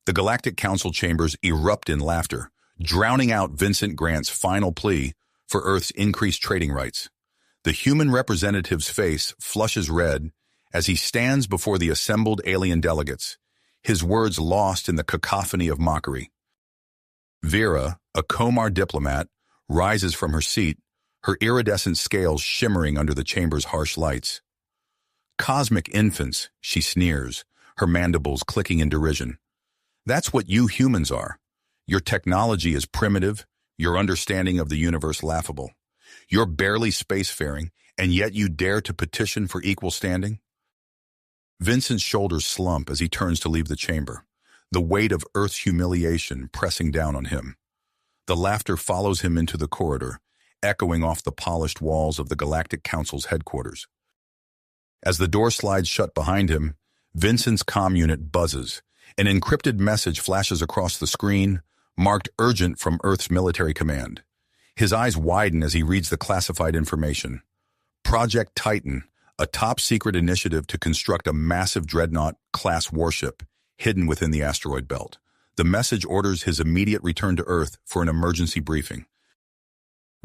The Galactic Council chambers erupt in laughter, drowning out Vincent Grant's final plea for Earth's increased trading rights. The human representative's face flushes red as he stands before the assembled alien delegates, his words lost in the cacophony of mockery. Vera, a Komar diplomat, rises from her seat, her iridescent scales shimmering under the chamber's harsh lights. "Cosmic infants," she sneers, her mandibles clicking in derision. "That's what you humans are. Your technology is primitive, your understanding of the universe laughable. You're barely spacefaring, and yet you dare to petition for equal standing?" Vincent's shoulders slump as he turns to leave the chamber, the weight of Earth's humiliation pressing down on him. The laughter follows him into the corridor, echoing off the polished walls of the Galactic Council's headquarters. As the door slides shut behind him, Vincent's comm unit buzzes. An encrypted message flashes across the screen, marked urgent from Earth's military command. His eyes widen as he reads the classified information. Project Titan, a top-secret initiative to construct a massive Dreadnought-class warship hidden within the asteroid belt. The message orders his immediate return to Earth for an emergency briefing.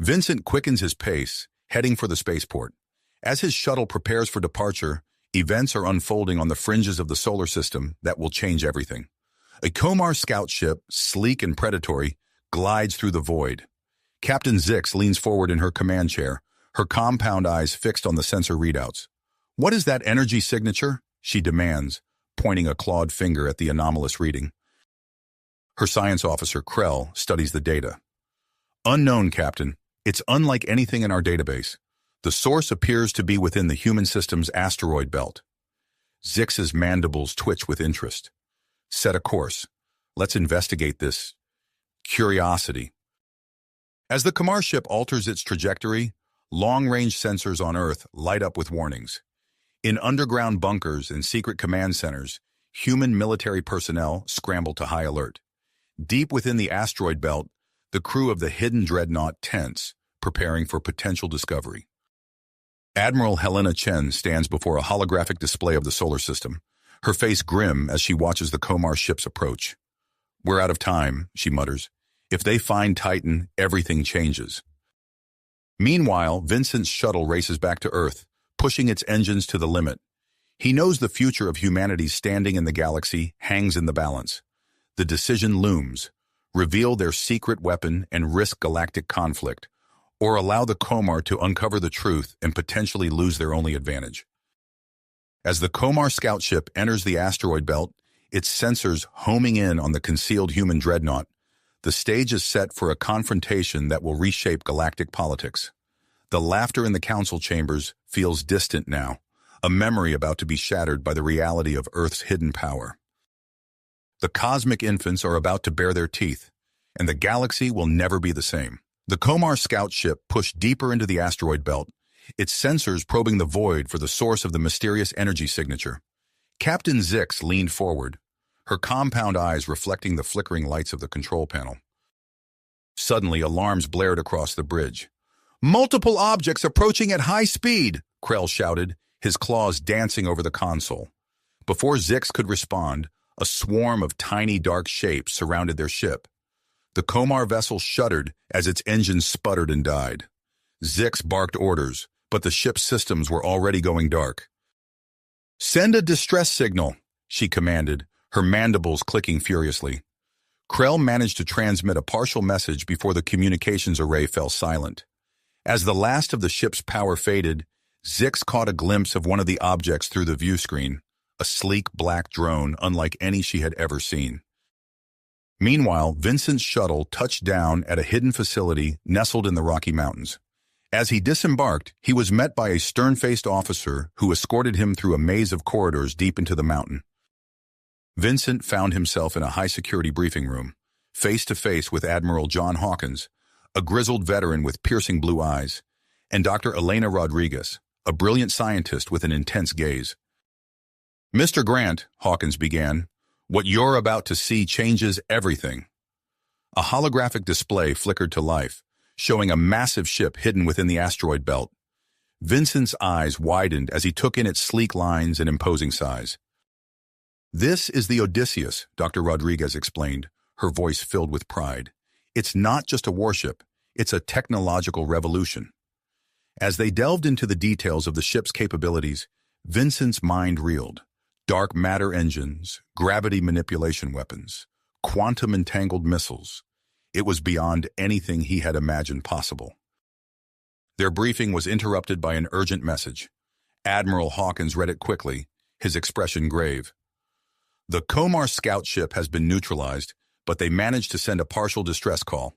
Vincent quickens his pace, heading for the spaceport. As his shuttle prepares for departure, events are unfolding on the fringes of the solar system that will change everything. A Komar scout ship, sleek and predatory, glides through the void. Captain Zix leans forward in her command chair, her compound eyes fixed on the sensor readouts. "What is that energy signature?" she demands, pointing a clawed finger at the anomalous reading. Her science officer, Krell, studies the data. "Unknown, Captain. It's unlike anything in our database. The source appears to be within the human system's asteroid belt." Zix's mandibles twitch with interest. "Set a course. Let's investigate this curiosity." As the Komar ship alters its trajectory, long-range sensors on Earth light up with warnings. In underground bunkers and secret command centers, human military personnel scramble to high alert. Deep within the asteroid belt, the crew of the hidden Dreadnought tense, preparing for potential discovery. Admiral Helena Chen stands before a holographic display of the solar system, her face grim as she watches the Komar ships approach. "We're out of time," she mutters. "If they find Titan, everything changes." Meanwhile, Vincent's shuttle races back to Earth, pushing its engines to the limit. He knows the future of humanity's standing in the galaxy hangs in the balance. The decision looms: reveal their secret weapon and risk galactic conflict, or allow the Komar to uncover the truth and potentially lose their only advantage. As the Komar scout ship enters the asteroid belt, its sensors homing in on the concealed human Dreadnought, the stage is set for a confrontation that will reshape galactic politics. The laughter in the council chambers feels distant now, a memory about to be shattered by the reality of Earth's hidden power. The cosmic infants are about to bare their teeth, and the galaxy will never be the same. The Komar scout ship pushed deeper into the asteroid belt, its sensors probing the void for the source of the mysterious energy signature. Captain Zix leaned forward, her compound eyes reflecting the flickering lights of the control panel. Suddenly, alarms blared across the bridge. "Multiple objects approaching at high speed!" Krell shouted, his claws dancing over the console. Before Zix could respond, a swarm of tiny dark shapes surrounded their ship. The Komar vessel shuddered as its engines sputtered and died. Zix barked orders, but the ship's systems were already going dark. "Send a distress signal," she commanded, her mandibles clicking furiously. Krell managed to transmit a partial message before the communications array fell silent. As the last of the ship's power faded, Zix caught a glimpse of one of the objects through the view screen, a sleek black drone unlike any she had ever seen. Meanwhile, Vincent's shuttle touched down at a hidden facility nestled in the Rocky Mountains. As he disembarked, he was met by a stern-faced officer who escorted him through a maze of corridors deep into the mountain. Vincent found himself in a high-security briefing room, face-to-face with Admiral John Hawkins, a grizzled veteran with piercing blue eyes, and Dr. Elena Rodriguez, a brilliant scientist with an intense gaze. "Mr. Grant," Hawkins began, "what you're about to see changes everything." A holographic display flickered to life, showing a massive ship hidden within the asteroid belt. Vincent's eyes widened as he took in its sleek lines and imposing size. "This is the Odysseus," Dr. Rodriguez explained, her voice filled with pride. "It's not just a warship, it's a technological revolution." As they delved into the details of the ship's capabilities, Vincent's mind reeled. Dark matter engines, gravity manipulation weapons, quantum entangled missiles. It was beyond anything he had imagined possible. Their briefing was interrupted by an urgent message. Admiral Hawkins read it quickly, his expression grave. "The Komar scout ship has been neutralized, but they managed to send a partial distress call.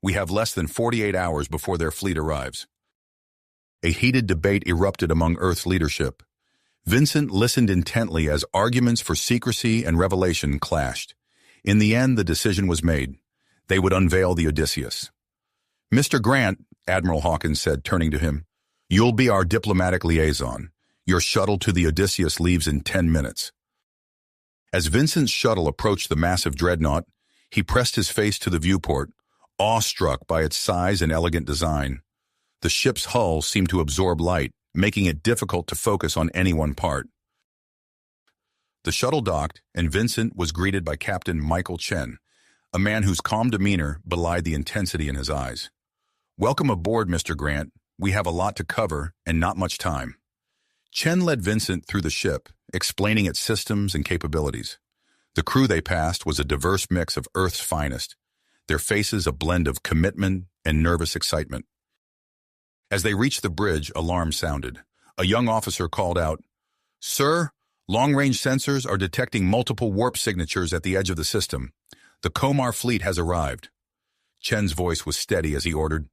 We have less than 48 hours before their fleet arrives." A heated debate erupted among Earth's leadership. Vincent listened intently as arguments for secrecy and revelation clashed. In the end, the decision was made. They would unveil the Odysseus. "Mr. Grant," Admiral Hawkins said, turning to him, "you'll be our diplomatic liaison. Your shuttle to the Odysseus leaves in 10 minutes." As Vincent's shuttle approached the massive Dreadnought, he pressed his face to the viewport, awestruck by its size and elegant design. The ship's hull seemed to absorb light, making it difficult to focus on any one part. The shuttle docked, and Vincent was greeted by Captain Michael Chen, a man whose calm demeanor belied the intensity in his eyes. "Welcome aboard, Mr. Grant. We have a lot to cover and not much time." Chen led Vincent through the ship, explaining its systems and capabilities. The crew they passed was a diverse mix of Earth's finest, their faces a blend of commitment and nervous excitement. As they reached the bridge, alarms sounded. A young officer called out, "Sir, long-range sensors are detecting multiple warp signatures at the edge of the system. The Komar fleet has arrived." Chen's voice was steady as he ordered,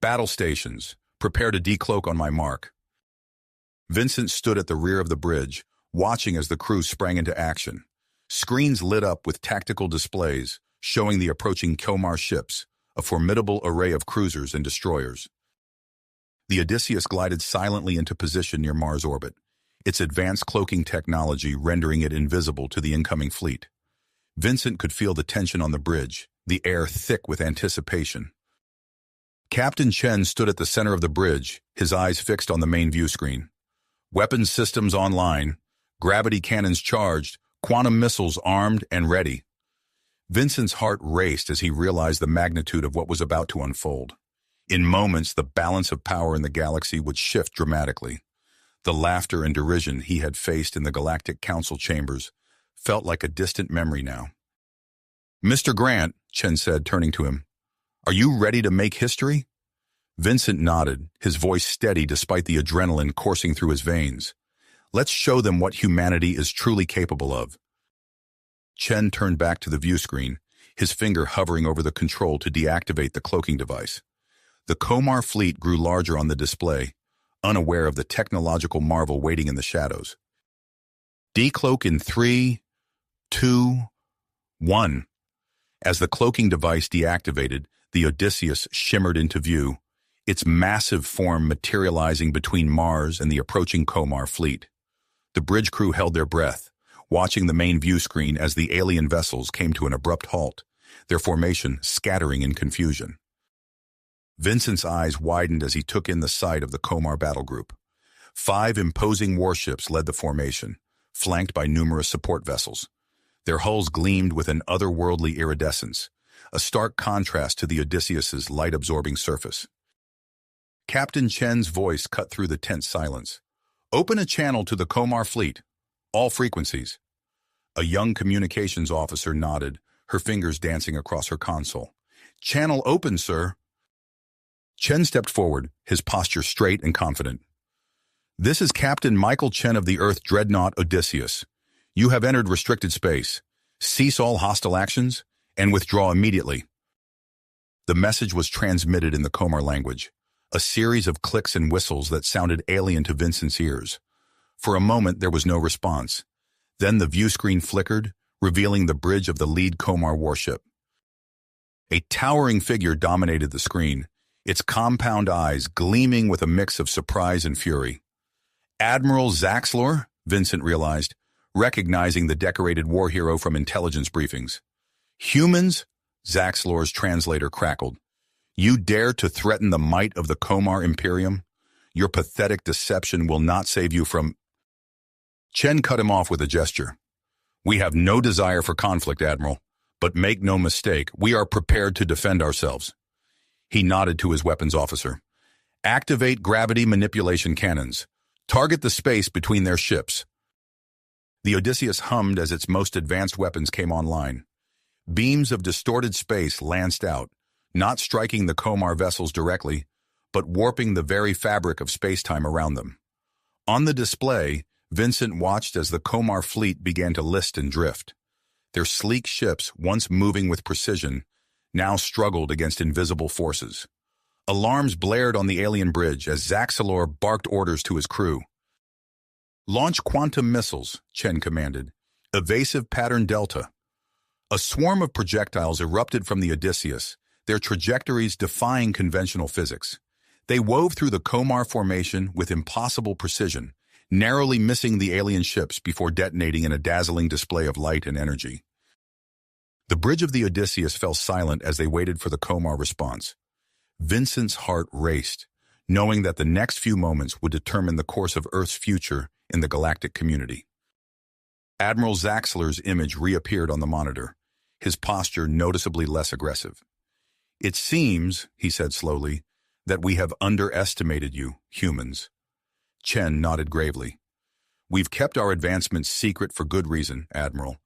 "Battle stations, prepare to decloak on my mark." Vincent stood at the rear of the bridge, watching as the crew sprang into action. Screens lit up with tactical displays, showing the approaching Komar ships, a formidable array of cruisers and destroyers. The Odysseus glided silently into position near Mars' orbit, its advanced cloaking technology rendering it invisible to the incoming fleet. Vincent could feel the tension on the bridge, the air thick with anticipation. Captain Chen stood at the center of the bridge, his eyes fixed on the main view screen. Weapons systems online, gravity cannons charged, quantum missiles armed and ready. Vincent's heart raced as he realized the magnitude of what was about to unfold. In moments, the balance of power in the galaxy would shift dramatically. The laughter and derision he had faced in the Galactic Council chambers felt like a distant memory now. "Mr. Grant," Chen said, turning to him, "are you ready to make history?" Vincent nodded, his voice steady despite the adrenaline coursing through his veins. "Let's show them what humanity is truly capable of." Chen turned back to the view screen, his finger hovering over the control to deactivate the cloaking device. The Komar fleet grew larger on the display, unaware of the technological marvel waiting in the shadows. "Decloak in 3, 2, 1. As the cloaking device deactivated, the Odysseus shimmered into view, its massive form materializing between Mars and the approaching Komar fleet. The bridge crew held their breath, watching the main view screen as the alien vessels came to an abrupt halt, their formation scattering in confusion. Vincent's eyes widened as he took in the sight of the Komar battle group. 5 imposing warships led the formation, flanked by numerous support vessels. Their hulls gleamed with an otherworldly iridescence, a stark contrast to the Odysseus's light-absorbing surface. Captain Chen's voice cut through the tense silence. "Open a channel to the Komar fleet. All frequencies." A young communications officer nodded, her fingers dancing across her console. "Channel open, sir." Chen stepped forward, his posture straight and confident. "This is Captain Michael Chen of the Earth Dreadnought Odysseus. You have entered restricted space. Cease all hostile actions and withdraw immediately." The message was transmitted in the Komar language, a series of clicks and whistles that sounded alien to Vincent's ears. For a moment, there was no response. Then the view screen flickered, revealing the bridge of the lead Komar warship. A towering figure dominated the screen, its compound eyes gleaming with a mix of surprise and fury. "Admiral Zaxlor," Vincent realized, recognizing the decorated war hero from intelligence briefings. "Humans?" Zaxlor's translator crackled. "You dare to threaten the might of the Komar Imperium? Your pathetic deception will not save you from—" Chen cut him off with a gesture. We have no desire for conflict, Admiral, but make no mistake, we are prepared to defend ourselves. He nodded to his weapons officer. Activate gravity manipulation cannons. Target the space between their ships. The Odysseus hummed as its most advanced weapons came online. Beams of distorted space lanced out, not striking the Komar vessels directly, but warping the very fabric of space-time around them. On the display, Vincent watched as the Komar fleet began to list and drift. Their sleek ships, once moving with precision, now struggled against invisible forces. Alarms blared on the alien bridge as Zaxalor barked orders to his crew. Launch quantum missiles, Chen commanded. Evasive pattern Delta. A swarm of projectiles erupted from the Odysseus, their trajectories defying conventional physics. They wove through the Komar formation with impossible precision, narrowly missing the alien ships before detonating in a dazzling display of light and energy. The bridge of the Odysseus fell silent as they waited for the Komar response. Vincent's heart raced, knowing that the next few moments would determine the course of Earth's future in the galactic community. Admiral Zaxler's image reappeared on the monitor, his posture noticeably less aggressive. It seems, he said slowly, that we have underestimated you, humans. Chen nodded gravely. We've kept our advancements secret for good reason, Admiral,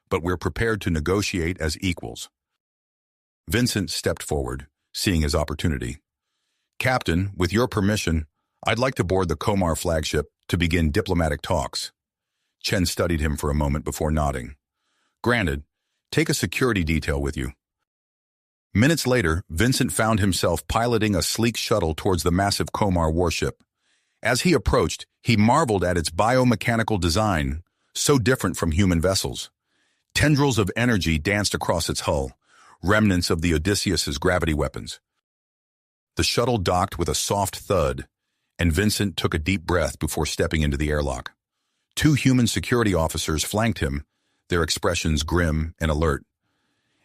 but we're prepared to negotiate as equals. Vincent stepped forward, seeing his opportunity. Captain, with your permission, I'd like to board the Komar flagship to begin diplomatic talks. Chen studied him for a moment before nodding. Granted, take a security detail with you. Minutes later, Vincent found himself piloting a sleek shuttle towards the massive Komar warship. As he approached, he marveled at its biomechanical design, so different from human vessels. Tendrils of energy danced across its hull, remnants of the Odysseus's gravity weapons. The shuttle docked with a soft thud, and Vincent took a deep breath before stepping into the airlock. Two human security officers flanked him, their expressions grim and alert.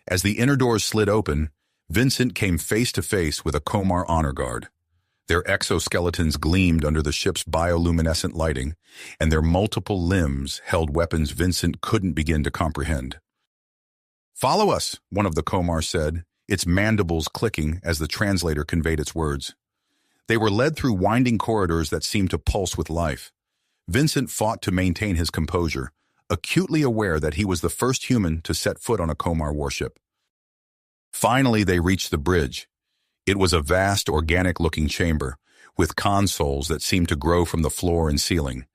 As the inner doors slid open, Vincent came face to face with a Komar honor guard. Their exoskeletons gleamed under the ship's bioluminescent lighting, and their multiple limbs held weapons Vincent couldn't begin to comprehend. Follow us, one of the Komar said, its mandibles clicking as the translator conveyed its words. They were led through winding corridors that seemed to pulse with life. Vincent fought to maintain his composure, acutely aware that he was the first human to set foot on a Komar warship. Finally, they reached the bridge. It was a vast, organic-looking chamber, with consoles that seemed to grow from the floor and ceiling.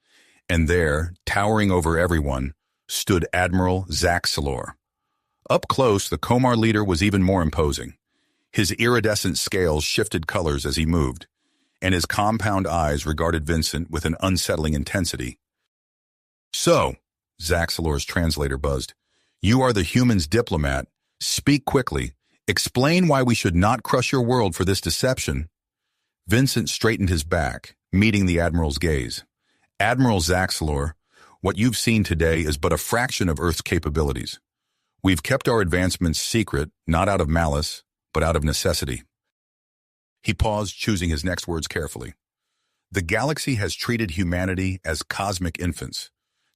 And there, towering over everyone, stood Admiral Zaxalor. Up close, the Komar leader was even more imposing. His iridescent scales shifted colors as he moved, and his compound eyes regarded Vincent with an unsettling intensity. So, Zaxalor's translator buzzed, you are the human's diplomat. Speak quickly. Explain why we should not crush your world for this deception. Vincent straightened his back, meeting the Admiral's gaze. Admiral Zaxalor, what you've seen today is but a fraction of Earth's capabilities. We've kept our advancements secret, not out of malice, but out of necessity. He paused, choosing his next words carefully. The galaxy has treated humanity as cosmic infants,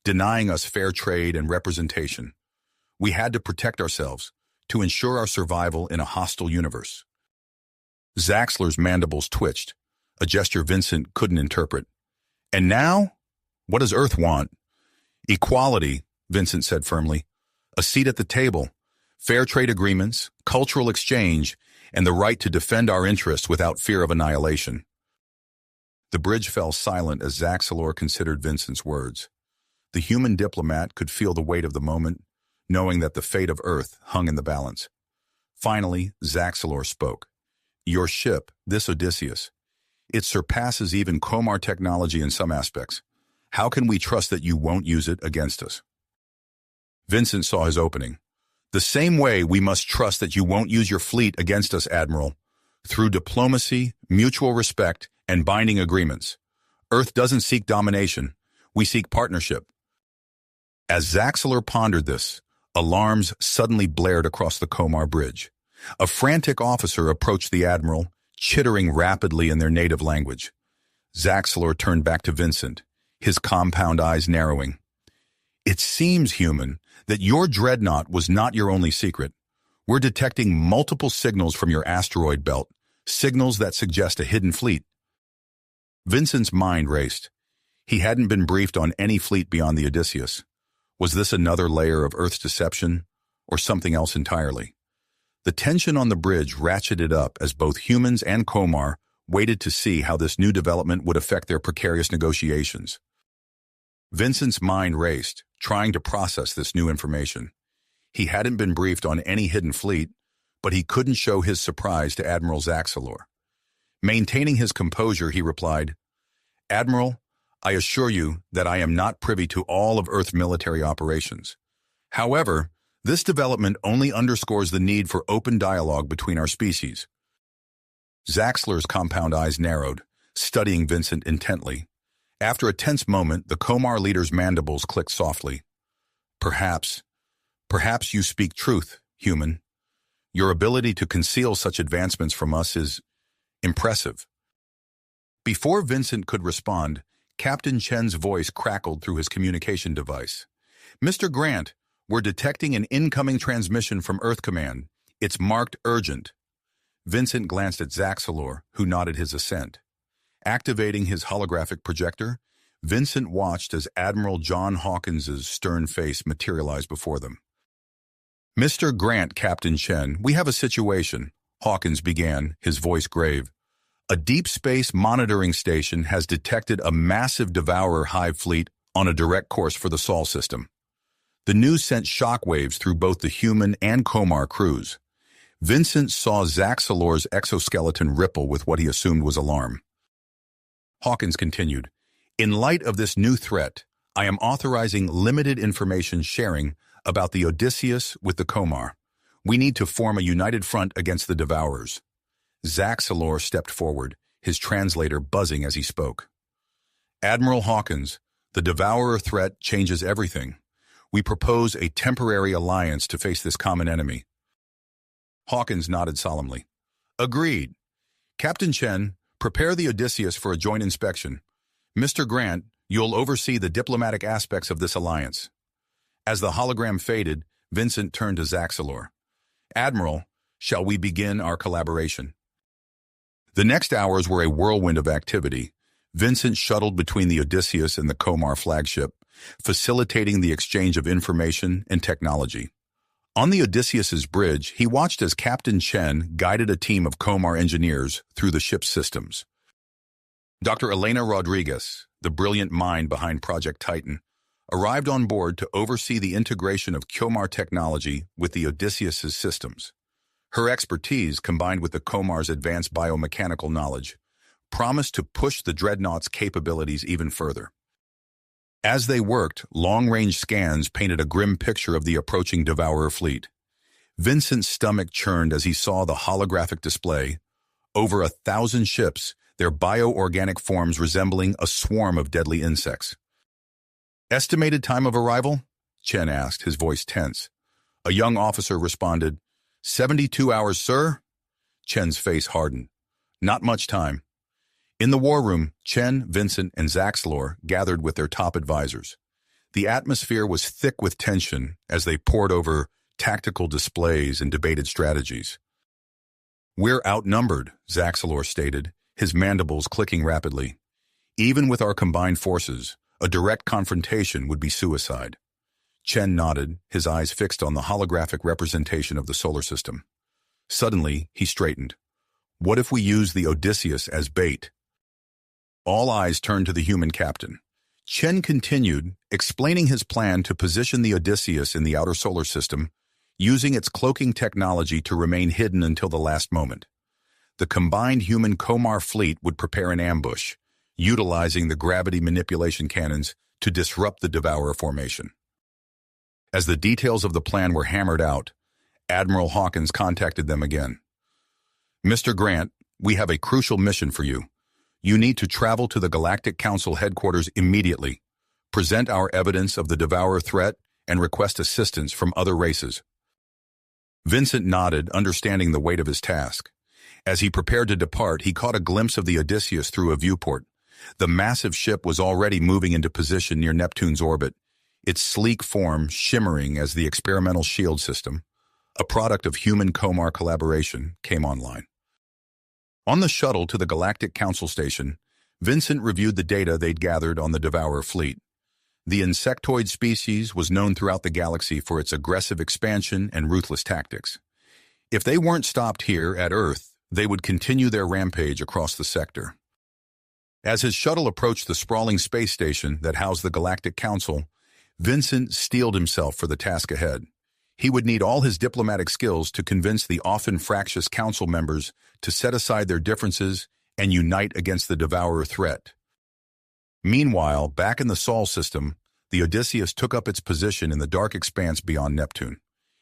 denying us fair trade and representation. We had to protect ourselves, to ensure our survival in a hostile universe. Zaxler's mandibles twitched, a gesture Vincent couldn't interpret. And now? What does Earth want? Equality, Vincent said firmly. A seat at the table, fair trade agreements, cultural exchange, and the right to defend our interests without fear of annihilation. The bridge fell silent as Zaxalor considered Vincent's words. The human diplomat could feel the weight of the moment, knowing that the fate of Earth hung in the balance. Finally, Zaxalor spoke. Your ship, this Odysseus, it surpasses even Komar technology in some aspects. How can we trust that you won't use it against us? Vincent saw his opening. The same way we must trust that you won't use your fleet against us, Admiral, through diplomacy, mutual respect, and binding agreements. Earth doesn't seek domination. We seek partnership. As Zaxalor pondered this, alarms suddenly blared across the Komar bridge. A frantic officer approached the Admiral, chittering rapidly in their native language. Zaxalor turned back to Vincent, his compound eyes narrowing. It seems, human, that your Dreadnought was not your only secret. We're detecting multiple signals from your asteroid belt, signals that suggest a hidden fleet. Vincent's mind raced. He hadn't been briefed on any fleet beyond the Odysseus. Was this another layer of Earth's deception, or something else entirely? The tension on the bridge ratcheted up as both humans and Komar waited to see how this new development would affect their precarious negotiations. Vincent's mind raced, trying to process this new information. He hadn't been briefed on any hidden fleet, but he couldn't show his surprise to Admiral Zaxalor. Maintaining his composure, he replied, "Admiral, I assure you that I am not privy to all of Earth's military operations. However, this development only underscores the need for open dialogue between our species." Zaxalor's compound eyes narrowed, studying Vincent intently. After a tense moment, the Komar leader's mandibles clicked softly. Perhaps you speak truth, human. Your ability to conceal such advancements from us is impressive." Before Vincent could respond, Captain Chen's voice crackled through his communication device. "Mr. Grant, we're detecting an incoming transmission from Earth Command. It's marked urgent." Vincent glanced at Zaxalor, who nodded his assent. Activating his holographic projector, Vincent watched as Admiral John Hawkins's stern face materialized before them. "Mr. Grant, Captain Chen, we have a situation," Hawkins began, his voice grave. "A deep space monitoring station has detected a massive Devourer hive fleet on a direct course for the Sol system." The news sent shockwaves through both the human and Komar crews. Vincent saw Zaxalor's exoskeleton ripple with what he assumed was alarm. Hawkins continued, "In light of this new threat, I am authorizing limited information sharing about the Odysseus with the Komar. We need to form a united front against the Devourers." Zaxalor stepped forward, his translator buzzing as he spoke. "Admiral Hawkins, the Devourer threat changes everything. We propose a temporary alliance to face this common enemy." Hawkins nodded solemnly. "Agreed. Captain Chen, prepare the Odysseus for a joint inspection. Mr. Grant, you'll oversee the diplomatic aspects of this alliance." As the hologram faded, Vincent turned to Zaxalor. "Admiral, shall we begin our collaboration?" The next hours were a whirlwind of activity. Vincent shuttled between the Odysseus and the Komar flagship, facilitating the exchange of information and technology. On the Odysseus's bridge, he watched as Captain Chen guided a team of Komar engineers through the ship's systems. Dr. Elena Rodriguez, the brilliant mind behind Project Titan, arrived on board to oversee the integration of Komar technology with the Odysseus's systems. Her expertise, combined with the Komar's advanced biomechanical knowledge, promised to push the Dreadnought's capabilities even further. As they worked, long-range scans painted a grim picture of the approaching Devourer fleet. Vincent's stomach churned as he saw the holographic display. Over 1,000 ships, their bioorganic forms resembling a swarm of deadly insects. "Estimated time of arrival?" Chen asked, his voice tense. A young officer responded, 72 hours, sir." Chen's face hardened. "Not much time." In the war room, Chen, Vincent, and Zaxalor gathered with their top advisors. The atmosphere was thick with tension as they pored over tactical displays and debated strategies. "We're outnumbered," Zaxalor stated, his mandibles clicking rapidly. "Even with our combined forces, a direct confrontation would be suicide." Chen nodded, his eyes fixed on the holographic representation of the solar system. Suddenly, he straightened. "What if we use the Odysseus as bait?" All eyes turned to the human captain. Chen continued, explaining his plan to position the Odysseus in the outer solar system, using its cloaking technology to remain hidden until the last moment. The combined human Komar fleet would prepare an ambush, utilizing the gravity manipulation cannons to disrupt the Devourer formation. As the details of the plan were hammered out, Admiral Hawkins contacted them again. "Mr. Grant, we have a crucial mission for you. You need to travel to the Galactic Council headquarters immediately, present our evidence of the Devourer threat, and request assistance from other races." Vincent nodded, understanding the weight of his task. As he prepared to depart, he caught a glimpse of the Odysseus through a viewport. The massive ship was already moving into position near Neptune's orbit, its sleek form shimmering as the experimental shield system, a product of human-Comar collaboration, came online. On the shuttle to the Galactic Council Station, Vincent reviewed the data they'd gathered on the Devourer fleet. The insectoid species was known throughout the galaxy for its aggressive expansion and ruthless tactics. If they weren't stopped here at Earth, they would continue their rampage across the sector. As his shuttle approached the sprawling space station that housed the Galactic Council, Vincent steeled himself for the task ahead. He would need all his diplomatic skills to convince the often fractious council members to set aside their differences and unite against the Devourer threat. Meanwhile, back in the Sol system, the Odysseus took up its position in the dark expanse beyond Neptune.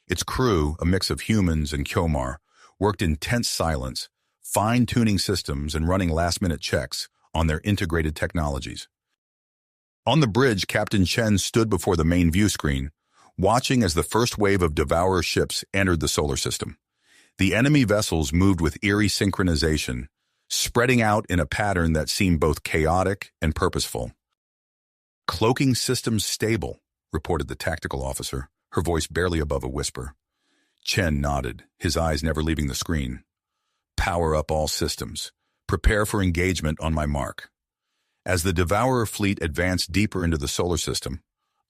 Its crew, a mix of humans and Comar, worked in tense silence, fine-tuning systems and running last-minute checks on their integrated technologies. On the bridge, Captain Chen stood before the main view screen, watching as the first wave of Devourer ships entered the solar system. The enemy vessels moved with eerie synchronization, spreading out in a pattern that seemed both chaotic and purposeful. "Cloaking systems stable," reported the tactical officer, her voice barely above a whisper. Chen nodded, his eyes never leaving the screen. "Power up all systems. Prepare for engagement on my mark." As the Devourer fleet advanced deeper into the solar system,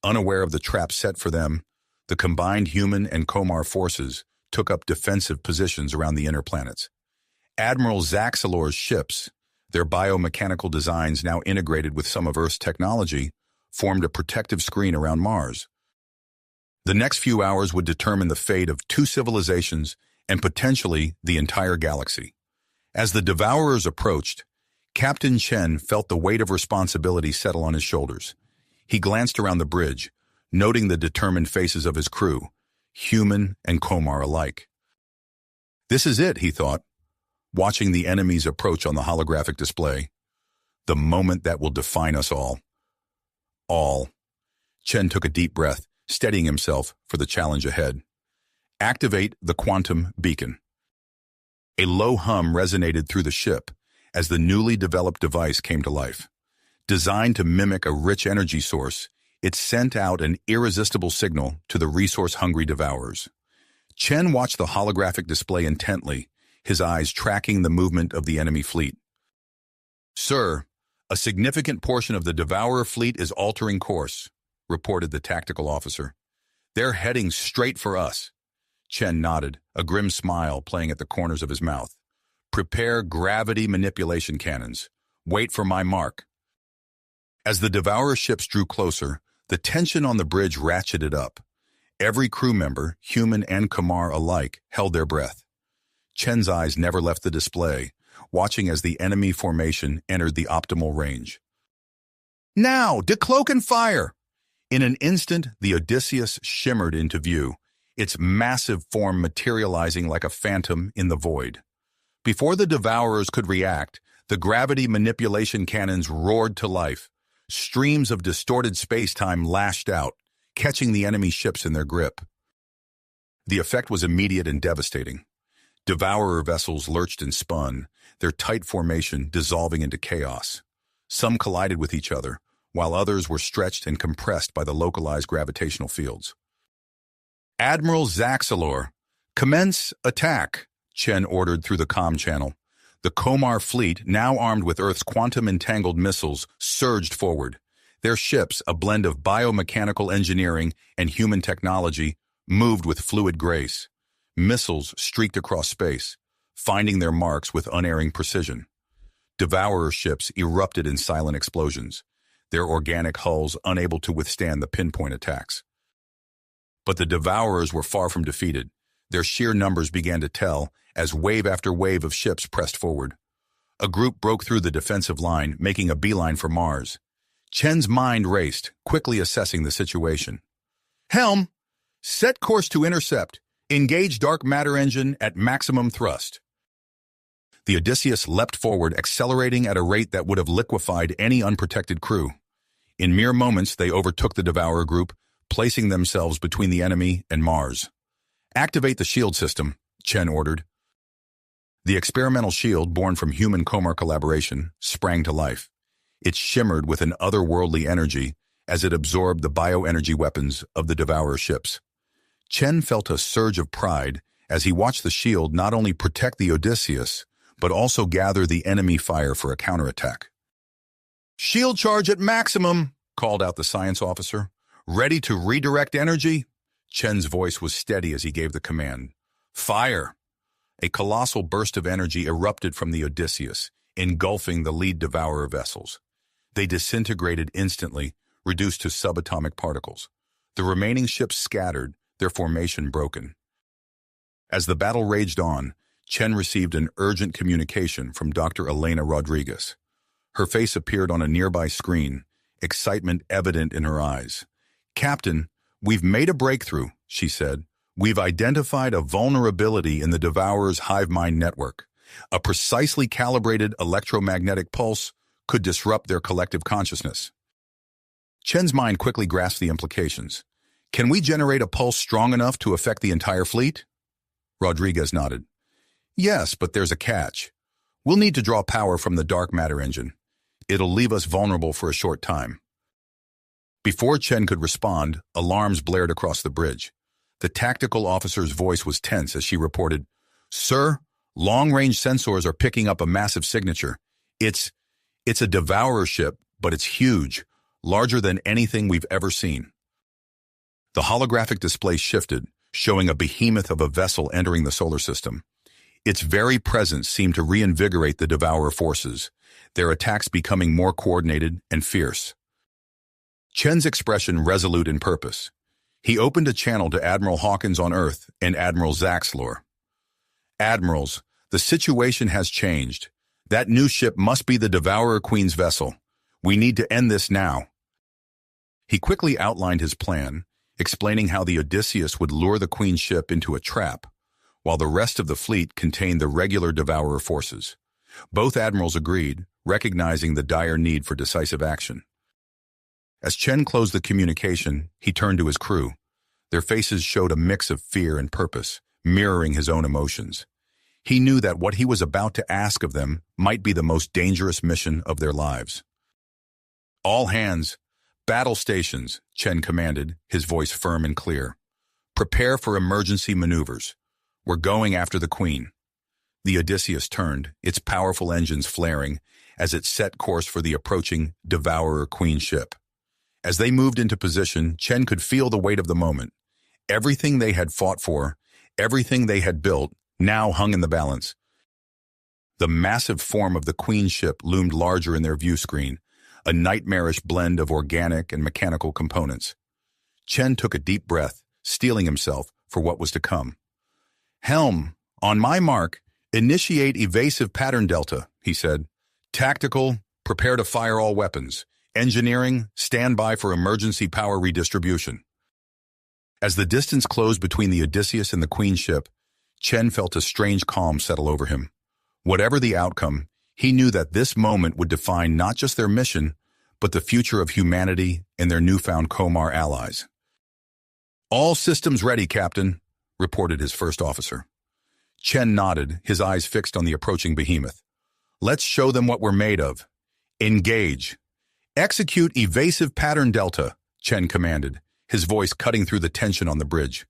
unaware of the trap set for them, the combined human and Comar forces took up defensive positions around the inner planets. Admiral Zaxalor's ships, their biomechanical designs now integrated with some of Earth's technology, formed a protective screen around Mars. The next few hours would determine the fate of two civilizations and potentially the entire galaxy. As the Devourers approached, Captain Chen felt the weight of responsibility settle on his shoulders. He glanced around the bridge, noting the determined faces of his crew, human and Comar alike. This is it, he thought, watching the enemies approach on the holographic display. The moment that will define us all. All. Chen took a deep breath, steadying himself for the challenge ahead. Activate the quantum beacon. A low hum resonated through the ship as the newly developed device came to life. Designed to mimic a rich energy source, it sent out an irresistible signal to the resource-hungry Devourers. Chen watched the holographic display intently, his eyes tracking the movement of the enemy fleet. "Sir, a significant portion of the Devourer fleet is altering course," reported the tactical officer. "They're heading straight for us." Chen nodded, a grim smile playing at the corners of his mouth. "Prepare gravity manipulation cannons. Wait for my mark." As the Devourer ships drew closer, the tension on the bridge ratcheted up. Every crew member, human and Comar alike, held their breath. Chen's eyes never left the display, watching as the enemy formation entered the optimal range. "Now, decloak and fire!" In an instant, the Odysseus shimmered into view, its massive form materializing like a phantom in the void. Before the Devourers could react, the gravity manipulation cannons roared to life. Streams of distorted space-time lashed out, catching the enemy ships in their grip. The effect was immediate and devastating. Devourer vessels lurched and spun, their tight formation dissolving into chaos. Some collided with each other, while others were stretched and compressed by the localized gravitational fields. "Admiral Zaxalor, commence attack," Chen ordered through the comm channel. The Comar fleet, now armed with Earth's quantum-entangled missiles, surged forward. Their ships, a blend of biomechanical engineering and human technology, moved with fluid grace. Missiles streaked across space, finding their marks with unerring precision. Devourer ships erupted in silent explosions, their organic hulls unable to withstand the pinpoint attacks. But the Devourers were far from defeated. Their sheer numbers began to tell as wave after wave of ships pressed forward. A group broke through the defensive line, making a beeline for Mars. Chen's mind raced, quickly assessing the situation. "Helm, set course to intercept. Engage dark matter engine at maximum thrust." The Odysseus leapt forward, accelerating at a rate that would have liquefied any unprotected crew. In mere moments, they overtook the Devourer group, placing themselves between the enemy and Mars. "Activate the shield system," Chen ordered. The experimental shield, born from human Comar collaboration, sprang to life. It shimmered with an otherworldly energy, as it absorbed the bioenergy weapons of the Devourer ships. Chen felt a surge of pride as he watched the shield not only protect the Odysseus, but also gather the enemy fire for a counterattack. "Shield charge at maximum," called out the science officer. "Ready to redirect energy?" Chen's voice was steady as he gave the command. "Fire!" A colossal burst of energy erupted from the Odysseus, engulfing the lead Devourer vessels. They disintegrated instantly, reduced to subatomic particles. The remaining ships scattered, their formation broken. As the battle raged on, Chen received an urgent communication from Dr. Elena Rodriguez. Her face appeared on a nearby screen, excitement evident in her eyes. "Captain, we've made a breakthrough," she said. "We've identified a vulnerability in the Devourer's hive mind network. A precisely calibrated electromagnetic pulse could disrupt their collective consciousness." Chen's mind quickly grasped the implications. "Can we generate a pulse strong enough to affect the entire fleet?" Rodriguez nodded. "Yes, but there's a catch. We'll need to draw power from the dark matter engine. It'll leave us vulnerable for a short time." Before Chen could respond, alarms blared across the bridge. The tactical officer's voice was tense as she reported, "Sir, long-range sensors are picking up a massive signature. It's a Devourer ship, but it's huge, larger than anything we've ever seen." The holographic display shifted, showing a behemoth of a vessel entering the solar system. Its very presence seemed to reinvigorate the Devourer forces, their attacks becoming more coordinated and fierce. Chen's expression resolute in purpose. He opened a channel to Admiral Hawkins on Earth and Admiral Zaxlor. "Admirals, the situation has changed. That new ship must be the Devourer Queen's vessel. We need to end this now." He quickly outlined his plan, explaining how the Odysseus would lure the Queen's ship into a trap, while the rest of the fleet contained the regular Devourer forces. Both admirals agreed, recognizing the dire need for decisive action. As Chen closed the communication, he turned to his crew. Their faces showed a mix of fear and purpose, mirroring his own emotions. He knew that what he was about to ask of them might be the most dangerous mission of their lives. "All hands, battle stations," Chen commanded, his voice firm and clear. "Prepare for emergency maneuvers. We're going after the Queen." The Odysseus turned, its powerful engines flaring, as it set course for the approaching Devourer Queen ship. As they moved into position, Chen could feel the weight of the moment. Everything they had fought for, everything they had built, now hung in the balance. The massive form of the Queen ship loomed larger in their view screen, a nightmarish blend of organic and mechanical components. Chen took a deep breath, steeling himself for what was to come. "Helm, on my mark, initiate evasive pattern delta," he said. "Tactical, prepare to fire all weapons. Engineering, stand by for emergency power redistribution." As the distance closed between the Odysseus and the Queen ship, Chen felt a strange calm settle over him. Whatever the outcome, he knew that this moment would define not just their mission, but the future of humanity and their newfound Komar allies. "All systems ready, Captain," reported his first officer. Chen nodded, his eyes fixed on the approaching behemoth. "Let's show them what we're made of. Engage." "Execute evasive pattern delta," Chen commanded, his voice cutting through the tension on the bridge.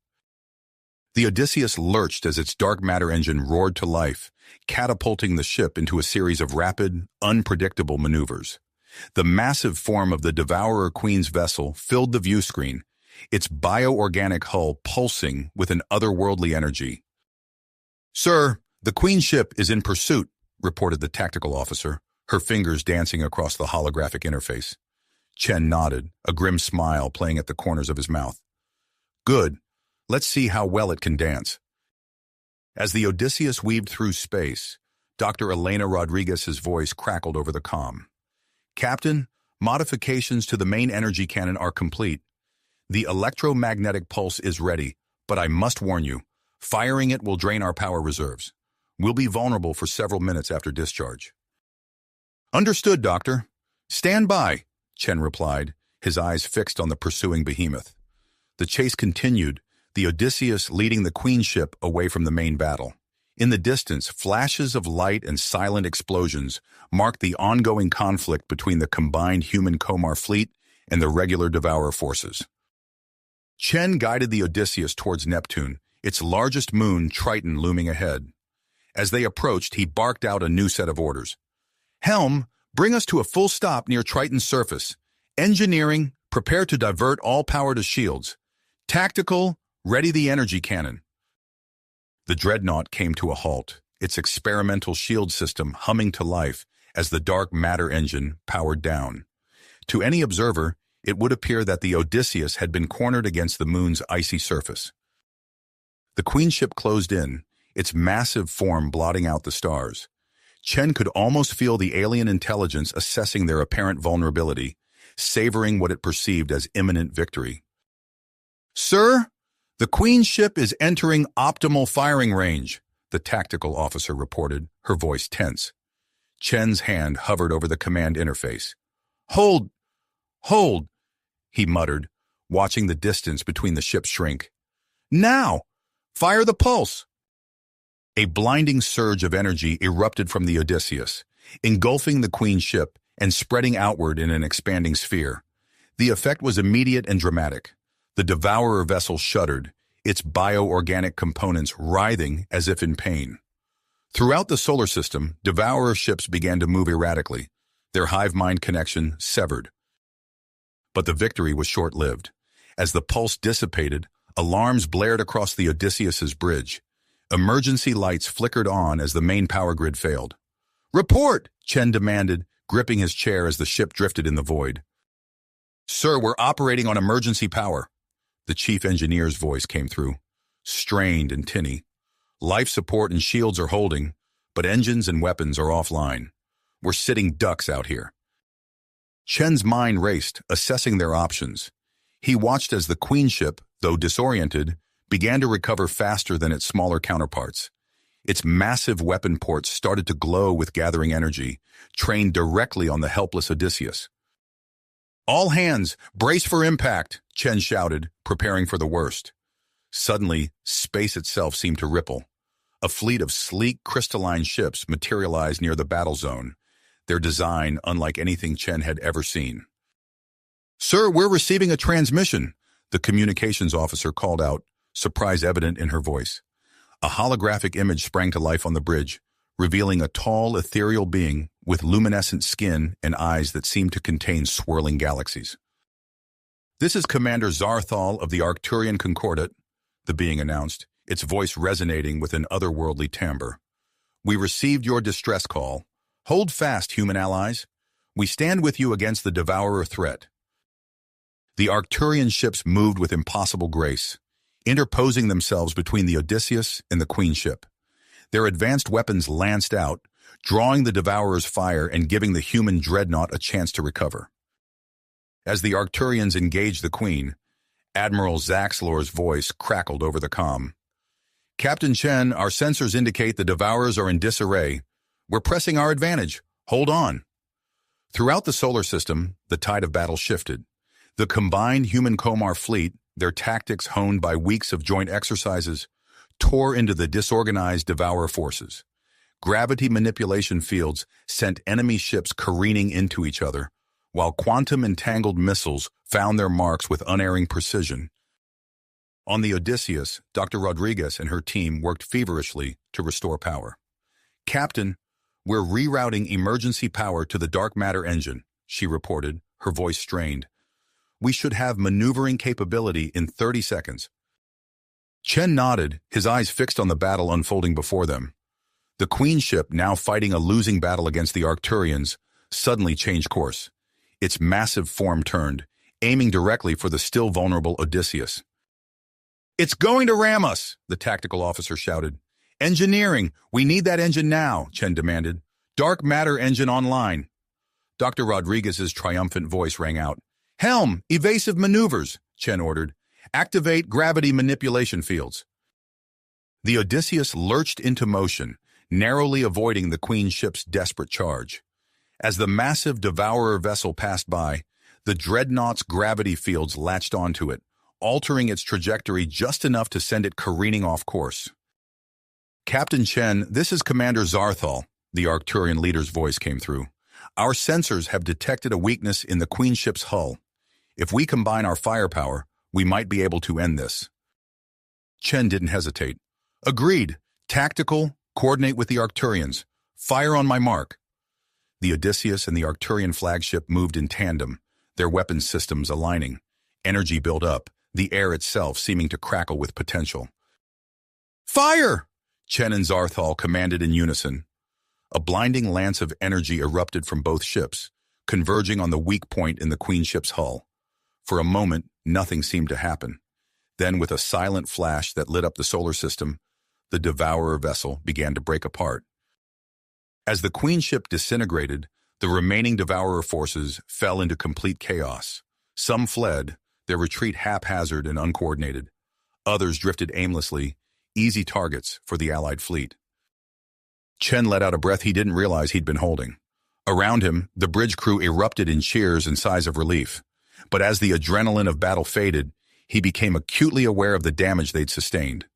The Odysseus lurched as its dark matter engine roared to life, catapulting the ship into a series of rapid, unpredictable maneuvers. The massive form of the Devourer Queen's vessel filled the view screen, its bioorganic hull pulsing with an otherworldly energy. "Sir, the Queen ship is in pursuit," reported the tactical officer, her fingers dancing across the holographic interface. Chen nodded, a grim smile playing at the corners of his mouth. "Good. Let's see how well it can dance." As the Odysseus weaved through space, Dr. Elena Rodriguez's voice crackled over the comm. "Captain, modifications to the main energy cannon are complete. The electromagnetic pulse is ready, but I must warn you, firing it will drain our power reserves. We'll be vulnerable for several minutes after discharge." "Understood, Doctor. Stand by," Chen replied, his eyes fixed on the pursuing behemoth. The chase continued, the Odysseus leading the Queen ship away from the main battle. In the distance, flashes of light and silent explosions marked the ongoing conflict between the combined human Komar fleet and the regular Devourer forces. Chen guided the Odysseus towards Neptune, its largest moon, Triton, looming ahead. As they approached, he barked out a new set of orders. Helm, bring us to a full stop near Triton's surface. Engineering, prepare to divert all power to shields. Tactical, ready the energy cannon. The Dreadnought came to a halt, its experimental shield system humming to life as the dark matter engine powered down. To any observer, it would appear that the Odysseus had been cornered against the moon's icy surface. The Queen ship closed in, its massive form blotting out the stars. Chen could almost feel the alien intelligence assessing their apparent vulnerability, savoring what it perceived as imminent victory. Sir, the Queen ship is entering optimal firing range, the tactical officer reported, her voice tense. Chen's hand hovered over the command interface. Hold, he muttered, watching the distance between the ships shrink. Now! Fire the pulse! A blinding surge of energy erupted from the Odysseus, engulfing the Queen ship and spreading outward in an expanding sphere. The effect was immediate and dramatic. The Devourer vessel shuddered, its bioorganic components writhing as if in pain. Throughout the solar system, Devourer ships began to move erratically, their hive-mind connection severed. But the victory was short-lived. As the pulse dissipated, alarms blared across the Odysseus's bridge. Emergency lights flickered on as the main power grid failed. Report, Chen demanded, gripping his chair as the ship drifted in the void. Sir, we're operating on emergency power. The chief engineer's voice came through, strained and tinny. Life support and shields are holding, but engines and weapons are offline. We're sitting ducks out here. Chen's mind raced, assessing their options. He watched as the Queen ship, though disoriented, began to recover faster than its smaller counterparts. Its massive weapon ports started to glow with gathering energy, trained directly on the helpless Odysseus. All hands, brace for impact, Chen shouted, preparing for the worst. Suddenly, space itself seemed to ripple. A fleet of sleek, crystalline ships materialized near the battle zone, their design unlike anything Chen had ever seen. Sir, we're receiving a transmission, the communications officer called out, surprise evident in her voice. A holographic image sprang to life on the bridge, revealing a tall, ethereal being with luminescent skin and eyes that seemed to contain swirling galaxies. This is Commander Zarthal of the Arcturian Concordat, the being announced, its voice resonating with an otherworldly timbre. We received your distress call. Hold fast, human allies. We stand with you against the Devourer threat. The Arcturian ships moved with impossible grace, interposing themselves between the Odysseus and the Queen ship. Their advanced weapons lanced out, drawing the Devourer's fire and giving the human Dreadnought a chance to recover. As the Arcturians engaged the Queen, Admiral Zaxlor's voice crackled over the comm. Captain Chen, our sensors indicate the Devourers are in disarray. We're pressing our advantage. Hold on. Throughout the solar system, the tide of battle shifted. The combined human-Komar fleet, their tactics honed by weeks of joint exercises, tore into the disorganized Devourer forces. Gravity manipulation fields sent enemy ships careening into each other, while quantum-entangled missiles found their marks with unerring precision. On the Odysseus, Dr. Rodriguez and her team worked feverishly to restore power. Captain, we're rerouting emergency power to the dark matter engine, she reported, her voice strained. We should have maneuvering capability in 30 seconds. Chen nodded, his eyes fixed on the battle unfolding before them. The Queen ship, now fighting a losing battle against the Arcturians, suddenly changed course. Its massive form turned, aiming directly for the still vulnerable Odysseus. It's going to ram us, the tactical officer shouted. Engineering, we need that engine now, Chen demanded. Dark matter engine online. Dr. Rodriguez's triumphant voice rang out. Helm, evasive maneuvers, Chen ordered. Activate gravity manipulation fields. The Odysseus lurched into motion, narrowly avoiding the Queen ship's desperate charge. As the massive Devourer vessel passed by, the Dreadnought's gravity fields latched onto it, altering its trajectory just enough to send it careening off course. Captain Chen, this is Commander Zarthal, the Arcturian leader's voice came through. Our sensors have detected a weakness in the Queen ship's hull. If we combine our firepower, we might be able to end this. Chen didn't hesitate. Agreed. Tactical, coordinate with the Arcturians. Fire on my mark. The Odysseus and the Arcturian flagship moved in tandem, their weapons systems aligning. Energy built up, the air itself seeming to crackle with potential. Fire! Chen and Zarthal commanded in unison. A blinding lance of energy erupted from both ships, converging on the weak point in the Queen ship's hull. For a moment, nothing seemed to happen. Then, with a silent flash that lit up the solar system, the Devourer vessel began to break apart. As the Queen ship disintegrated, the remaining Devourer forces fell into complete chaos. Some fled, their retreat haphazard and uncoordinated. Others drifted aimlessly, easy targets for the Allied fleet. Chen let out a breath he didn't realize he'd been holding. Around him, the bridge crew erupted in cheers and sighs of relief. But as the adrenaline of battle faded, he became acutely aware of the damage they'd sustained.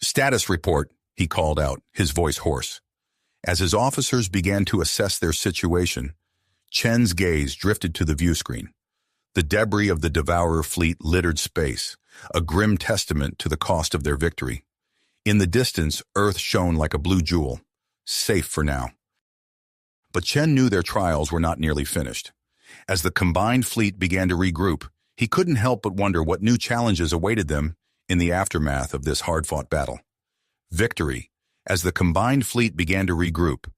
"Status report," he called out, his voice hoarse. As his officers began to assess their situation, Chen's gaze drifted to the view screen. The debris of the Devourer fleet littered space, a grim testament to the cost of their victory. In the distance, Earth shone like a blue jewel, safe for now. But Chen knew their trials were not nearly finished. As the combined fleet began to regroup, he couldn't help but wonder what new challenges awaited them in the aftermath of this hard-fought battle. Victory. As the combined fleet began to regroup,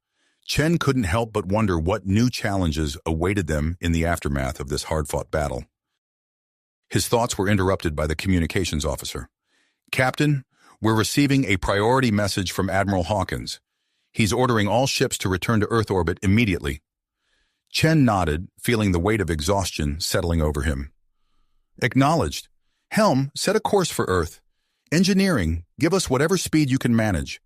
Chen couldn't help but wonder what new challenges awaited them in the aftermath of this hard-fought battle. His thoughts were interrupted by the communications officer. "Captain, we're receiving a priority message from Admiral Hawkins. He's ordering all ships to return to Earth orbit immediately." Chen nodded, feeling the weight of exhaustion settling over him. "Acknowledged. Helm, set a course for Earth. Engineering, give us whatever speed you can manage."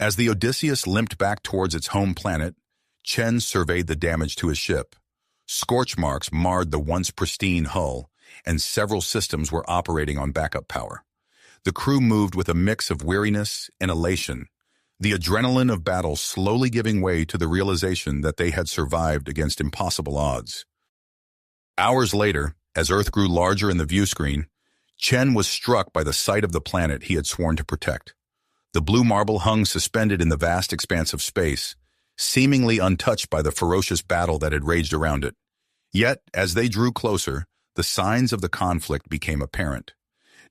As the Odysseus limped back towards its home planet, Chen surveyed the damage to his ship. Scorch marks marred the once pristine hull, and several systems were operating on backup power. The crew moved with a mix of weariness and elation, the adrenaline of battle slowly giving way to the realization that they had survived against impossible odds. Hours later, as Earth grew larger in the view screen, Chen was struck by the sight of the planet he had sworn to protect. The blue marble hung suspended in the vast expanse of space, seemingly untouched by the ferocious battle that had raged around it. Yet, as they drew closer, the signs of the conflict became apparent.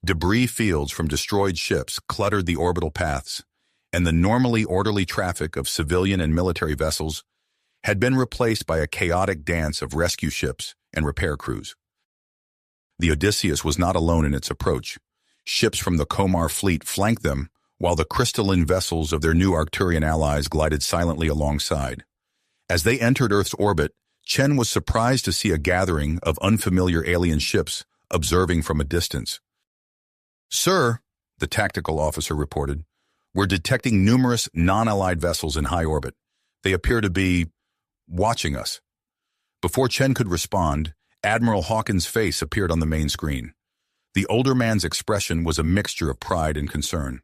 Debris fields from destroyed ships cluttered the orbital paths, and the normally orderly traffic of civilian and military vessels had been replaced by a chaotic dance of rescue ships and repair crews. The Odysseus was not alone in its approach. Ships from the Komar fleet flanked them, while the crystalline vessels of their new Arcturian allies glided silently alongside. As they entered Earth's orbit, Chen was surprised to see a gathering of unfamiliar alien ships observing from a distance. "Sir," the tactical officer reported, "we're detecting numerous non-allied vessels in high orbit. They appear to be watching us." Before Chen could respond, Admiral Hawkins' face appeared on the main screen. The older man's expression was a mixture of pride and concern.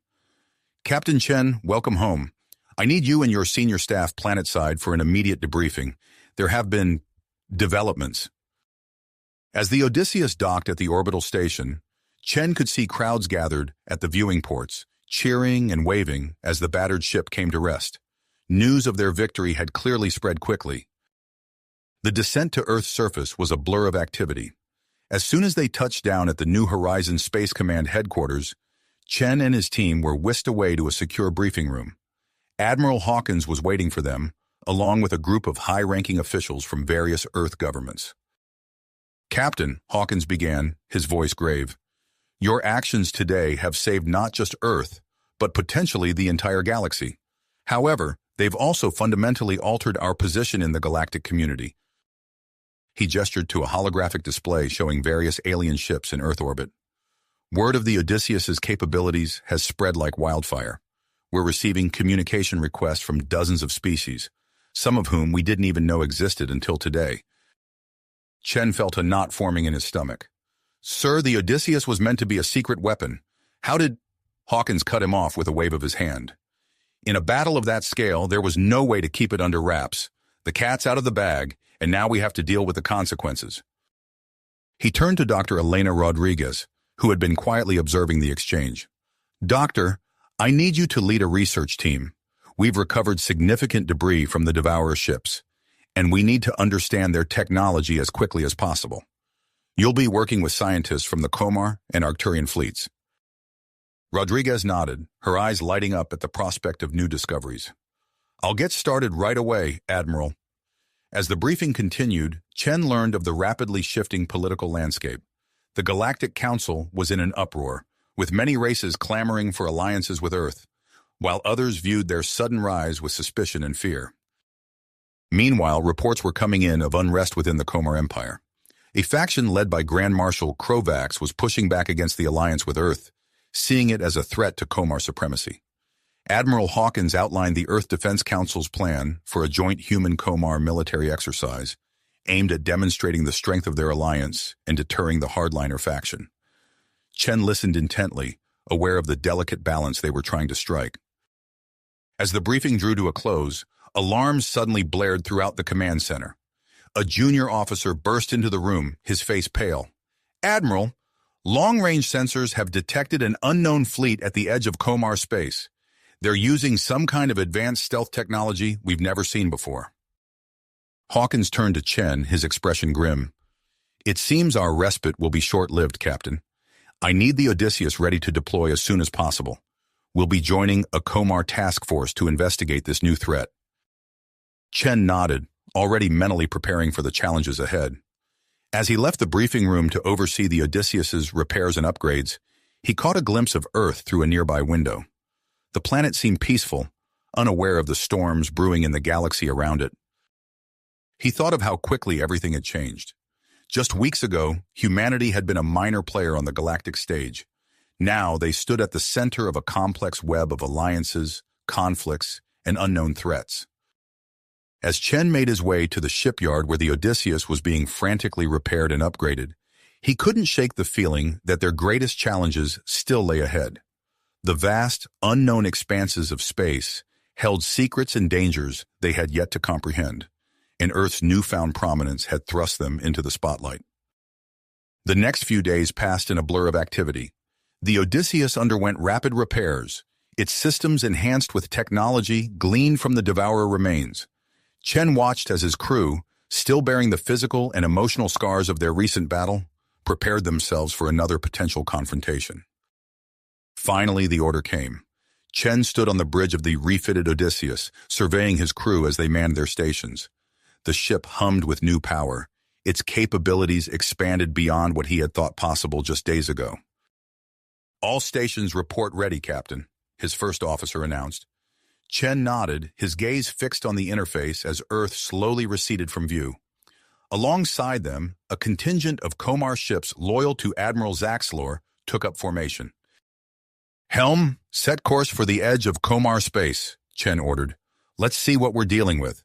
"Captain Chen, welcome home. I need you and your senior staff planetside for an immediate debriefing. There have been developments." As the Odysseus docked at the orbital station, Chen could see crowds gathered at the viewing ports, cheering and waving as the battered ship came to rest. News of their victory had clearly spread quickly. The descent to Earth's surface was a blur of activity. As soon as they touched down at the New Horizons Space Command headquarters, Chen and his team were whisked away to a secure briefing room. Admiral Hawkins was waiting for them, along with a group of high-ranking officials from various Earth governments. "Captain," Hawkins began, his voice grave, "your actions today have saved not just Earth, but potentially the entire galaxy. However, they've also fundamentally altered our position in the galactic community." He gestured to a holographic display showing various alien ships in Earth orbit. "Word of the Odysseus's capabilities has spread like wildfire. We're receiving communication requests from dozens of species, some of whom we didn't even know existed until today." Chen felt a knot forming in his stomach. "Sir, the Odysseus was meant to be a secret weapon. How did—" Hawkins cut him off with a wave of his hand. "In a battle of that scale, there was no way to keep it under wraps. The cat's out of the bag, and now we have to deal with the consequences." He turned to Dr. Elena Rodriguez, who had been quietly observing the exchange. "Doctor, I need you to lead a research team. We've recovered significant debris from the Devourer ships, and we need to understand their technology as quickly as possible. You'll be working with scientists from the Komar and Arcturian fleets." Rodriguez nodded, her eyes lighting up at the prospect of new discoveries. "I'll get started right away, Admiral." As the briefing continued, Chen learned of the rapidly shifting political landscape. The Galactic Council was in an uproar, with many races clamoring for alliances with Earth, while others viewed their sudden rise with suspicion and fear. Meanwhile, reports were coming in of unrest within the Komar Empire. A faction led by Grand Marshal Krovax was pushing back against the alliance with Earth, seeing it as a threat to Komar supremacy. Admiral Hawkins outlined the Earth Defense Council's plan for a joint human-Komar military exercise, aimed at demonstrating the strength of their alliance and deterring the hardliner faction. Chen listened intently, aware of the delicate balance they were trying to strike. As the briefing drew to a close, alarms suddenly blared throughout the command center. A junior officer burst into the room, his face pale. "Admiral, long-range sensors have detected an unknown fleet at the edge of Komar space. They're using some kind of advanced stealth technology we've never seen before." Hawkins turned to Chen, his expression grim. "It seems our respite will be short-lived, Captain. I need the Odysseus ready to deploy as soon as possible. We'll be joining a Komar task force to investigate this new threat." Chen nodded, already mentally preparing for the challenges ahead. As he left the briefing room to oversee the Odysseus's repairs and upgrades, he caught a glimpse of Earth through a nearby window. The planet seemed peaceful, unaware of the storms brewing in the galaxy around it. He thought of how quickly everything had changed. Just weeks ago, humanity had been a minor player on the galactic stage. Now they stood at the center of a complex web of alliances, conflicts, and unknown threats. As Chen made his way to the shipyard where the Odysseus was being frantically repaired and upgraded, he couldn't shake the feeling that their greatest challenges still lay ahead. The vast, unknown expanses of space held secrets and dangers they had yet to comprehend, and Earth's newfound prominence had thrust them into the spotlight. The next few days passed in a blur of activity. The Odysseus underwent rapid repairs, its systems enhanced with technology gleaned from the Devourer remains. Chen watched as his crew, still bearing the physical and emotional scars of their recent battle, prepared themselves for another potential confrontation. Finally, the order came. Chen stood on the bridge of the refitted Odysseus, surveying his crew as they manned their stations. The ship hummed with new power, its capabilities expanded beyond what he had thought possible just days ago. "All stations report ready, Captain," his first officer announced. Chen nodded, his gaze fixed on the interface as Earth slowly receded from view. Alongside them, a contingent of Komar ships loyal to Admiral Zaxlor took up formation. "Helm, set course for the edge of Komar space," Chen ordered. "Let's see what we're dealing with."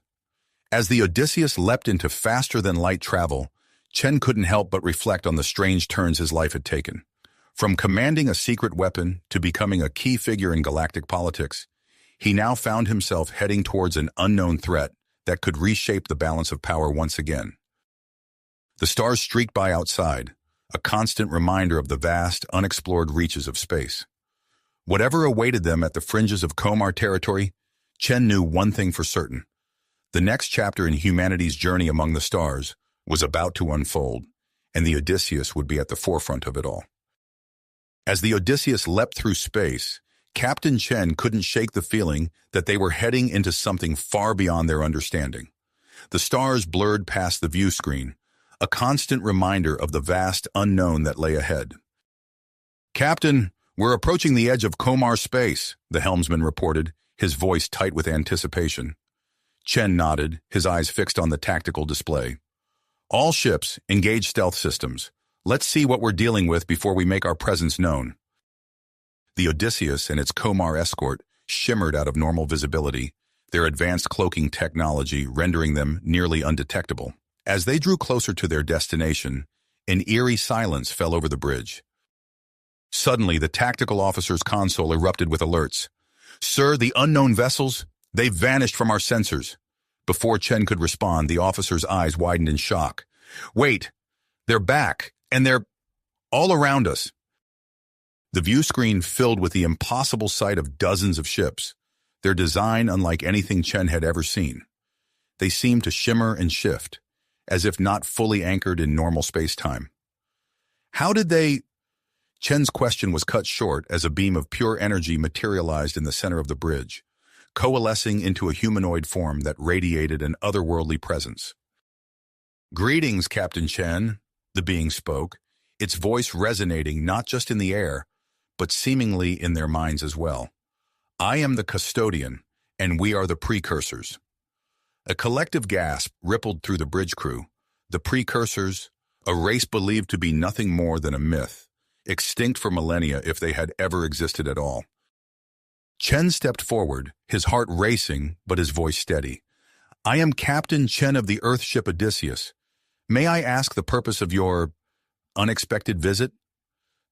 As the Odysseus leapt into faster-than-light travel, Chen couldn't help but reflect on the strange turns his life had taken. From commanding a secret weapon to becoming a key figure in galactic politics, he now found himself heading towards an unknown threat that could reshape the balance of power once again. The stars streaked by outside, a constant reminder of the vast, unexplored reaches of space. Whatever awaited them at the fringes of Komar territory, Chen knew one thing for certain. The next chapter in humanity's journey among the stars was about to unfold, and the Odysseus would be at the forefront of it all. As the Odysseus leapt through space, Captain Chen couldn't shake the feeling that they were heading into something far beyond their understanding. The stars blurred past the view screen, a constant reminder of the vast unknown that lay ahead. "Captain, we're approaching the edge of Komar space," the helmsman reported, his voice tight with anticipation. Chen nodded, his eyes fixed on the tactical display. "All ships, engage stealth systems. Let's see what we're dealing with before we make our presence known." The Odysseus and its Komar escort shimmered out of normal visibility, their advanced cloaking technology rendering them nearly undetectable. As they drew closer to their destination, an eerie silence fell over the bridge. Suddenly, the tactical officer's console erupted with alerts. "Sir, the unknown vessels, they've vanished from our sensors." Before Chen could respond, the officer's eyes widened in shock. "Wait, they're back, And they're all around us. The view screen filled with the impossible sight of dozens of ships, their design unlike anything Chen had ever seen. They seemed to shimmer and shift, as if not fully anchored in normal space-time. How did they... Chen's question was cut short as a beam of pure energy materialized in the center of the bridge, coalescing into a humanoid form that radiated an otherworldly presence. "Greetings, Captain Chen," the being spoke, its voice resonating not just in the air, but seemingly in their minds as well. "I am the custodian, and we are the precursors." A collective gasp rippled through the bridge crew. The precursors, a race believed to be nothing more than a myth, extinct for millennia if they had ever existed at all. Chen stepped forward, his heart racing, but his voice steady. "I am Captain Chen of the Earthship Odysseus. May I ask the purpose of your unexpected visit?"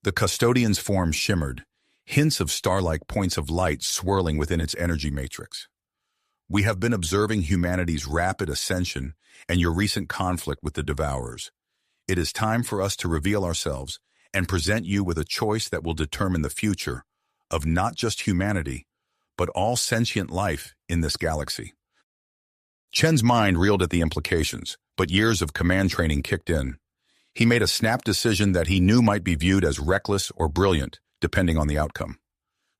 The custodian's form shimmered, hints of star-like points of light swirling within its energy matrix. "We have been observing humanity's rapid ascension and your recent conflict with the Devourers. It is time for us to reveal ourselves and present you with a choice that will determine the future of not just humanity, but all sentient life in this galaxy." Chen's mind reeled at the implications, but years of command training kicked in. He made a snap decision that he knew might be viewed as reckless or brilliant, depending on the outcome.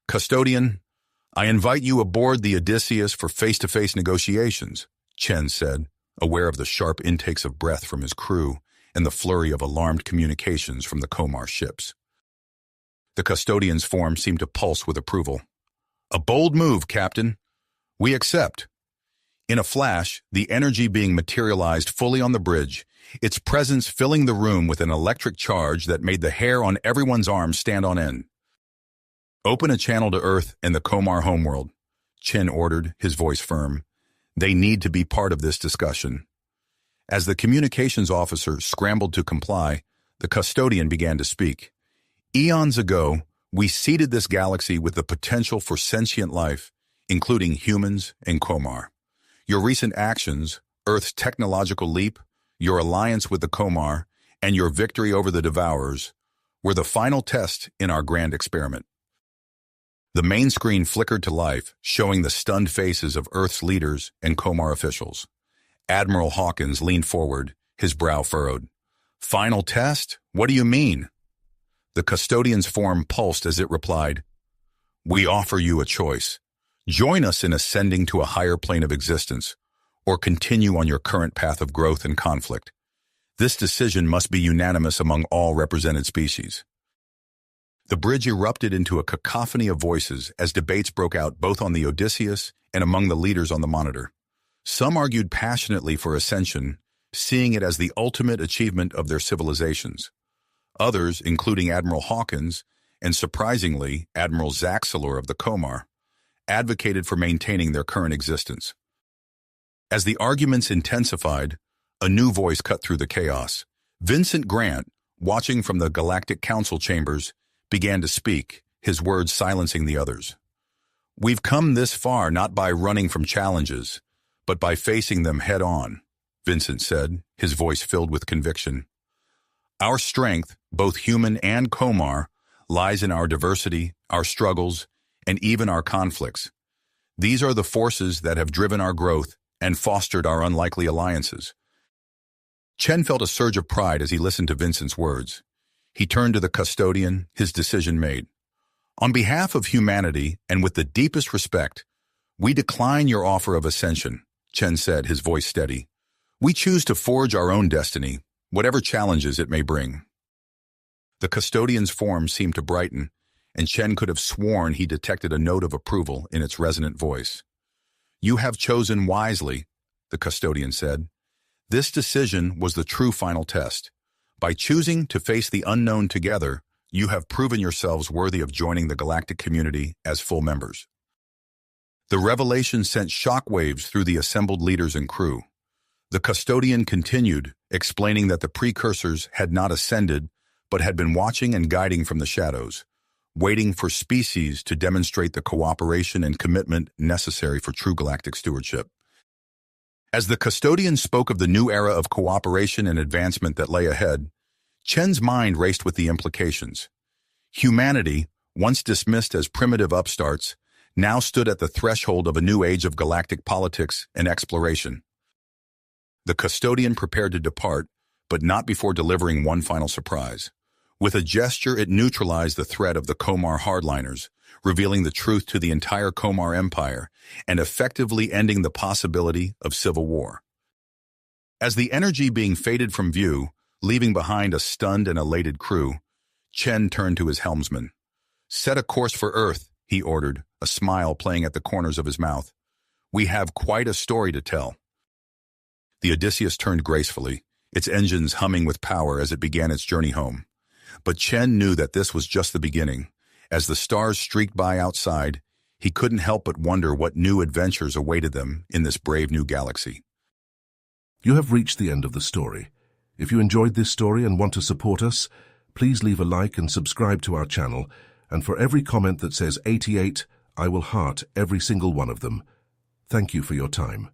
"Custodian, I invite you aboard the Odysseus for face-to-face negotiations," Chen said, aware of the sharp intakes of breath from his crew and the flurry of alarmed communications from the Komar ships. The custodian's form seemed to pulse with approval. "A bold move, Captain. We accept." In a flash, the energy being materialized fully on the bridge, its presence filling the room with an electric charge that made the hair on everyone's arms stand on end. "Open a channel to Earth and the Komar homeworld," Chen ordered, his voice firm. "They need to be part of this discussion." As the communications officer scrambled to comply, the custodian began to speak. "Eons ago, we seeded this galaxy with the potential for sentient life, including humans and Komar. Your recent actions, Earth's technological leap, your alliance with the Komar, and your victory over the Devourers, were the final test in our grand experiment." The main screen flickered to life, showing the stunned faces of Earth's leaders and Komar officials. Admiral Hawkins leaned forward, his brow furrowed. "Final test? What do you mean?" The custodian's form pulsed as it replied, "We offer you a choice. Join us in ascending to a higher plane of existence, or continue on your current path of growth and conflict. This decision must be unanimous among all represented species." The bridge erupted into a cacophony of voices as debates broke out both on the Odysseus and among the leaders on the monitor. Some argued passionately for ascension, seeing it as the ultimate achievement of their civilizations. Others, including Admiral Hawkins, and surprisingly, Admiral Zaxelor of the Komar, advocated for maintaining their current existence. As the arguments intensified, a new voice cut through the chaos. Vincent Grant, watching from the Galactic Council chambers, began to speak, his words silencing the others. "We've come this far not by running from challenges, but by facing them head-on," Vincent said, his voice filled with conviction. "Our strength, both human and Komar, lies in our diversity, our struggles, and even our conflicts. These are the forces that have driven our growth and fostered our unlikely alliances." Chen felt a surge of pride as he listened to Vincent's words. He turned to the custodian, his decision made. "On behalf of humanity, and with the deepest respect, we decline your offer of ascension," Chen said, his voice steady. "We choose to forge our own destiny, whatever challenges it may bring." The custodian's form seemed to brighten, and Chen could have sworn he detected a note of approval in its resonant voice. "You have chosen wisely," the custodian said. "This decision was the true final test. By choosing to face the unknown together, you have proven yourselves worthy of joining the galactic community as full members." The revelation sent shockwaves through the assembled leaders and crew. The custodian continued, explaining that the precursors had not ascended, but had been watching and guiding from the shadows, waiting for species to demonstrate the cooperation and commitment necessary for true galactic stewardship. As the custodian spoke of the new era of cooperation and advancement that lay ahead, Chen's mind raced with the implications. Humanity, once dismissed as primitive upstarts, now stood at the threshold of a new age of galactic politics and exploration. The custodian prepared to depart, but not before delivering one final surprise. With a gesture, it neutralized the threat of the Komar hardliners, revealing the truth to the entire Komar Empire and effectively ending the possibility of civil war. As the energy being faded from view, leaving behind a stunned and elated crew, Chen turned to his helmsman. "Set a course for Earth," he ordered, a smile playing at the corners of his mouth. "We have quite a story to tell." The Odysseus turned gracefully, its engines humming with power as it began its journey home. But Chen knew that this was just the beginning. As the stars streaked by outside, he couldn't help but wonder what new adventures awaited them in this brave new galaxy. You have reached the end of the story. If you enjoyed this story and want to support us, please leave a like and subscribe to our channel, and for every comment that says 88, I will heart every single one of them. Thank you for your time.